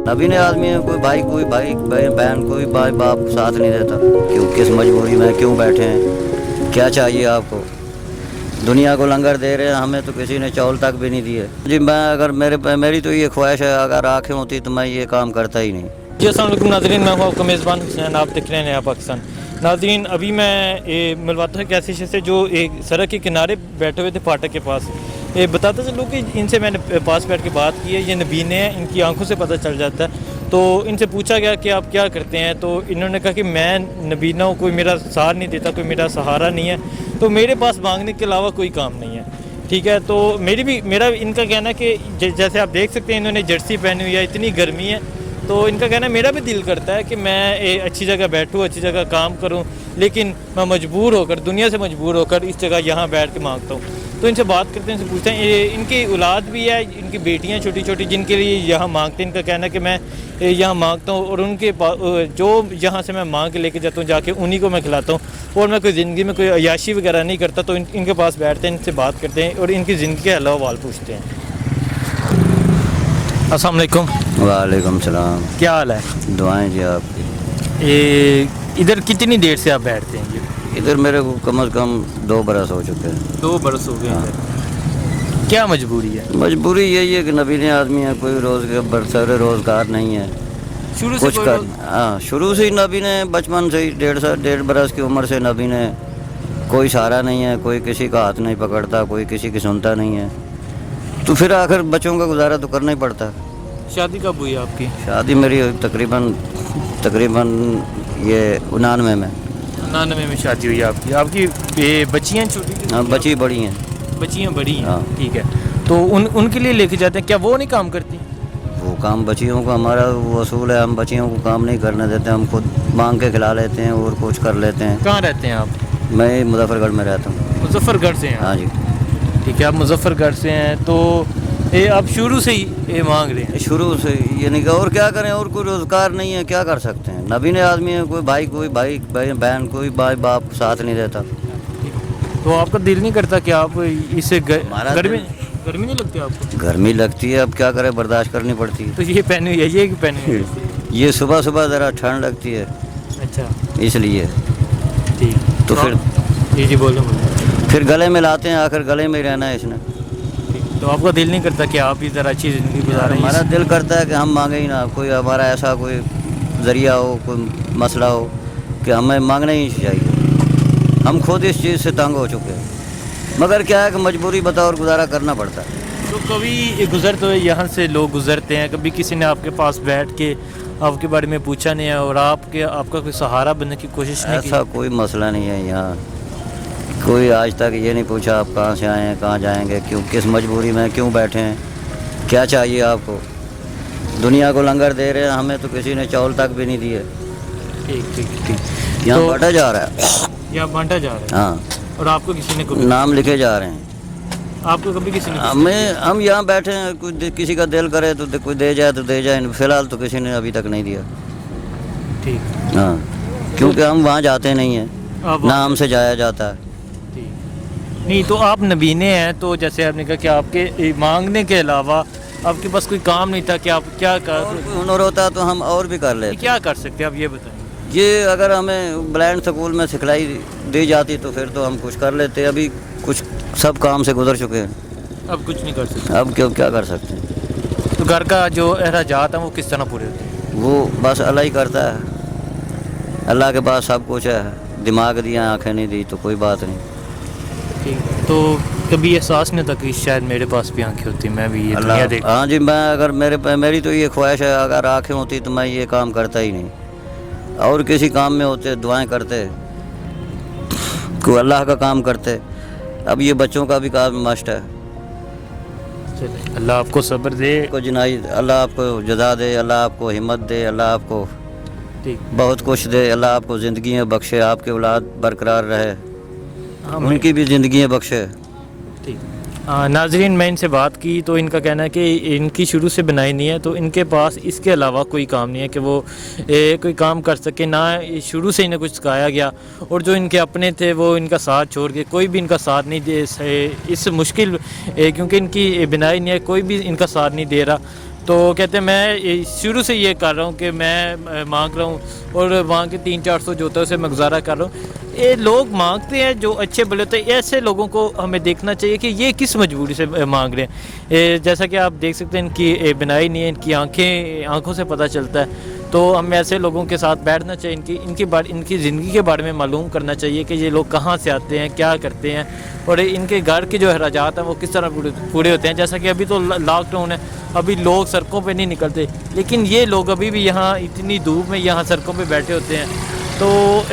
नबीने आदमी है, कोई भाई बहन कोई भाई बाप साथ नहीं देता। क्यों, किस मजबूरी में क्यों बैठे हैं, क्या चाहिए आपको? दुनिया को लंगर दे रहे हैं, हमें तो किसी ने चावल तक भी नहीं दिए जी। मैं अगर मेरी तो ये ख्वाहिश है, अगर आँखें होती तो मैं ये काम करता ही नहीं। जी अस्सलाम वालेकुम नाज़रीन, मैं हूँ आपका मेज़बान हुसैन, आप देख रहे हैं नया पाकिस्तान। नाज़रीन, अभी मैं मिलवाता हूँ एक ऐसे शख्स से जो एक सड़क के किनारे बैठे हुए थे फाटक के पास। बताता चलूँ कि इनसे मैंने पास बैठ के बात की है, ये नबीने हैं, इनकी आंखों से पता चल जाता है। तो इनसे पूछा गया कि आप क्या करते हैं, तो इन्होंने कहा कि मैं नबीना हूँ, कोई मेरा साथ नहीं देता, कोई मेरा सहारा नहीं है, तो मेरे पास मांगने के अलावा कोई काम नहीं है। ठीक है, तो मेरा इनका कहना है कि जैसे आप देख सकते हैं इन्होंने जर्सी पहनी हुई है, इतनी गर्मी है, तो इनका कहना है मेरा भी दिल करता है कि मैं अच्छी जगह बैठूँ, अच्छी जगह काम करूँ, लेकिन मैं मजबूर होकर, दुनिया से मजबूर होकर इस जगह यहाँ बैठ के मांगता हूँ। तो इनसे बात करते हैं, इनसे पूछते हैं, इनकी औलाद भी है, इनकी बेटियाँ छोटी छोटी जिनके लिए यहाँ मांगते हैं। इनका कहना है कि मैं यहाँ मांगता हूँ और उनके जो यहाँ से मैं मांग के लेके जाता हूँ, जाके उन्हीं को मैं खिलाता हूँ, और मैं कोई ज़िंदगी में कोई अय्याशी वगैरह नहीं करता। तो इनके पास बैठते हैं, इनसे बात करते हैं और इनकी ज़िंदगी के अहवाल पूछते हैं। अस्सलाम वालेकुम। वालेकुम सलाम। क्या हाल है? दुआएं जी आपकी। इधर कितनी देर से आप बैठते हैं? इधर मेरे को कम से कम 2 बरस हो चुके हैं। 2 बरस हो गए। हाँ। क्या मजबूरी है? मजबूरी यही है कि नबीने आदमी है, कोई रोज़गार नहीं है, शुरू से कुछ कर। हाँ, शुरू से ही नबीने, बचपन से ही 1.5 बरस की उम्र से नबीने, कोई सहारा नहीं है, कोई किसी का हाथ नहीं पकड़ता, कोई किसी की सुनता नहीं है, तो फिर आखिर बच्चों का गुजारा तो करना ही पड़ता है। शादी कब हुई आपकी? शादी मेरी तकरीबन ये 99 में। 99 में शादी हुई आपकी बच्चियाँ छोटी? हाँ, बच्ची बड़ी हैं। बच्चियाँ बड़ी हैं। हाँ। ठीक है, तो उनके लिए लेके जाते हैं, क्या वो नहीं काम करती? वो काम बच्चियों को, हमारा वो असूल है, हम बच्चियों को काम नहीं करने देते, हम खुद मांग के खिला लेते हैं और कुछ कर लेते हैं। कहाँ रहते हैं आप? मैं मुजफ्फरगढ़ में रहता हूँ। मुजफ्फरगढ़ से हैं? हाँ जी। ठीक है, आप मुजफ्फरगढ़ से हैं, तो आप शुरू से ही मांग रहे हैं? शुरू से ये नहीं, और क्या करें, और कोई रोज़गार नहीं है, क्या कर सकते हैं। नबीने आदमी है, कोई भाई बहन कोई भाई बाप साथ नहीं देता। तो आपका दिल नहीं करता कि आप इसे गर्मी नहीं लगती आपको? गर्मी लगती है, अब क्या करें, बर्दाश्त करनी पड़ती है। तो ये पहनी हुई है, ये पहनी हुई है? ये सुबह ज़रा ठंड लगती है। अच्छा, इसलिए। ठीक। तो फिर जी बोलो। फिर गले में लाते हैं, आखिर गले में ही रहना है इसने। तो आपका दिल नहीं करता कि आप इधर अच्छी ज़िंदगी गुजारें? हमारा दिल करता है कि हम मांगे ही ना, कोई हमारा ऐसा कोई ज़रिया हो, कोई मसला हो कि हमें मांगना ही चाहिए। हम खुद इस चीज़ से तंग हो चुके हैं, मगर क्या है कि मजबूरी बताओ और गुजारा करना पड़ता है। तो कभी तो यहाँ से लोग गुजरते हैं, कभी किसी ने आपके पास बैठ के आपके बारे में पूछा नहीं है और आपका कोई सहारा बनने की कोशिश नहीं की? ऐसा कोई मसला नहीं है यहाँ, कोई आज तक ये नहीं पूछा आप कहाँ से आए हैं, कहाँ जाएंगे, क्यों, किस मजबूरी में क्यों बैठे हैं, क्या चाहिए आपको? दुनिया को लंगर दे रहे हैं, हमें तो किसी ने चावल तक भी नहीं दिए। ठीक। यहाँ तो बांटा जा रहा है। यहाँ बांटा जा रहा है? हाँ। और आपको किसी ने नाम लिखे जा रहे हैं। आपको कभी किसी ने हम यहाँ बैठे हैं, किसी का दिल करे तो कोई दे जाए तो दे जाए, फिलहाल तो किसी ने अभी तक नहीं दिया। ठीक। हाँ, क्योंकि हम वहाँ जाते नहीं हैं, ना हमसे जाया जाता है। नहीं, तो आप नबीने हैं, तो जैसे आपने कहा कि आपके मांगने के अलावा आपके पास कोई काम नहीं था कि आप क्या कर, कोई हुनर होता तो हम और भी कर लेते। क्या कर सकते हैं आप ये बताएं? ये अगर हमें ब्लाइंड स्कूल में सिखलाई दी जाती तो फिर तो हम कुछ कर लेते, अभी कुछ सब काम से गुजर चुके हैं, अब कुछ नहीं कर सकते। अब क्या कर सकते हैं। तो घर का जो अखराजात है वो किस तरह पूरे होते हैं? वो बस अल्लाह ही करता है, अल्लाह के पास सब कुछ है, दिमाग दिया, आँखें नहीं दी तो कोई बात नहीं। ठीक, तो कभी एहसास नहीं होता कि शायद मेरे पास भी आंखें होती, मैं भी ये दुनिया देख। हाँ जी, मैं अगर मेरी तो ये ख्वाहिश है, अगर आँखें होती तो मैं ये काम करता ही नहीं, और किसी काम में होते, दुआएं करते, कोई अल्लाह का काम करते। अब ये बच्चों का भी काम मस्ट है। अल्लाह आपको सब्र दे, अल्लाह आपको जज़ा दे, अल्लाह आपको हिम्मत दे, अल्लाह आपको बहुत कुछ दे, अल्लाह आपको ज़िंदगी बख्शे, आपके औलाद बरकरार रहे, उनकी भी ज़िंदगी बख्शे। ठीक। नाज़रीन, मैं इनसे बात की तो इनका कहना है कि इनकी शुरू से बनाई नहीं है, तो इनके पास इसके अलावा कोई काम नहीं है कि वो कोई काम कर सके, ना शुरू से इन्हें कुछ सिखाया गया, और जो इनके अपने थे वो इनका साथ छोड़ के कोई भी इनका साथ नहीं दे, इस मुश्किल क्योंकि इनकी बिनाई नहीं है, कोई भी इनका साथ नहीं दे रहा, تو کہتے ہیں میں شروع سے یہ کر رہا ہوں کہ میں مانگ رہا ہوں اور وہاں کے 300-400 جو ہوتا ہے اسے میں گزارا کر رہا ہوں. یہ لوگ مانگتے ہیں جو اچھے بھلے ہوتے ہیں, ایسے لوگوں کو ہمیں دیکھنا چاہیے کہ یہ کس مجبوری سے مانگ رہے ہیں. جیسا کہ آپ دیکھ سکتے ہیں ان کی بنائی نہیں ہے, ان کی آنکھوں سے پتہ چلتا ہے. تو ہمیں ایسے لوگوں کے ساتھ بیٹھنا چاہیے, ان کی زندگی کے بارے میں معلوم کرنا چاہیے کہ یہ لوگ کہاں سے آتے ہیں, کیا کرتے ہیں, اور ان کے گھر کے جو اخراجات ہیں وہ کس طرح پورے ہوتے ہیں. جیسا کہ ابھی تو لاک ڈاؤن ہے, ابھی لوگ سڑکوں پہ نہیں نکلتے, لیکن یہ لوگ ابھی بھی یہاں اتنی دھوپ میں یہاں سڑکوں پہ بیٹھے ہوتے ہیں. تو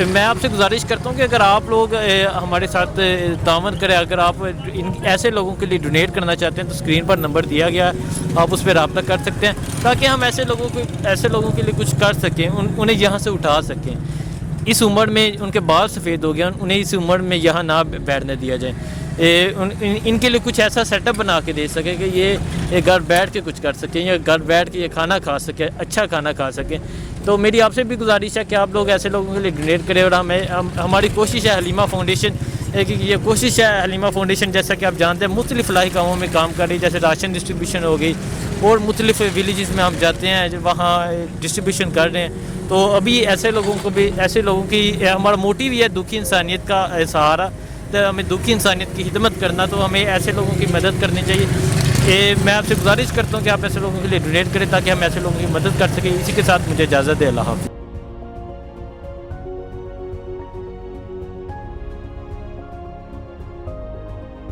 میں آپ سے گزارش کرتا ہوں کہ اگر آپ لوگ ہمارے ساتھ تعاون کریں, اگر آپ ایسے لوگوں کے لیے ڈونیٹ کرنا چاہتے ہیں تو اسکرین پر نمبر دیا گیا ہے, آپ اس پہ رابطہ کر سکتے ہیں تاکہ ہم ایسے لوگوں کے لیے کچھ کر سکیں, انہیں یہاں سے اٹھا سکیں. اس عمر میں ان کے بال سفید ہو گیا, انہیں اس عمر میں یہاں نہ بیٹھنے دیا جائے. ان کے لیے کچھ ایسا سیٹ اپ بنا کے دے سکے کہ یہ گھر بیٹھ کے کچھ کر سکیں, یا گھر بیٹھ کے یہ کھانا کھا سکیں, اچھا کھانا کھا سکیں. تو میری آپ سے بھی گزارش ہے کہ آپ لوگ ایسے لوگوں کے لیے ڈونیٹ کریں. اور ہماری کوشش ہے حلیمہ فاؤنڈیشن, یہ کوشش ہے حلیمہ فاؤنڈیشن جیسا کہ آپ جانتے ہیں مختلف فلاحی کاموں میں کام کر رہی ہے, جیسے راشن ڈسٹریبیوشن ہو گئی, اور مختلف ولیجز میں ہم جاتے ہیں وہاں ڈسٹریبیوشن کر رہے ہیں. تو ابھی ایسے لوگوں کی ہمارا موٹیو ہی ہے دکھی انسانیت کا سہارا, تو ہمیں دکھی انسانیت کی خدمت کرنا, تو ہمیں ایسے لوگوں کی مدد کرنی چاہیے. میں آپ سے گزارش کرتا ہوں کہ آپ ایسے لوگوں کے لیے ڈونیٹ کریں تاکہ ہم ایسے لوگوں کی مدد کر سکیں. اسی کے ساتھ مجھے اجازت ہے. اللہ حافظ.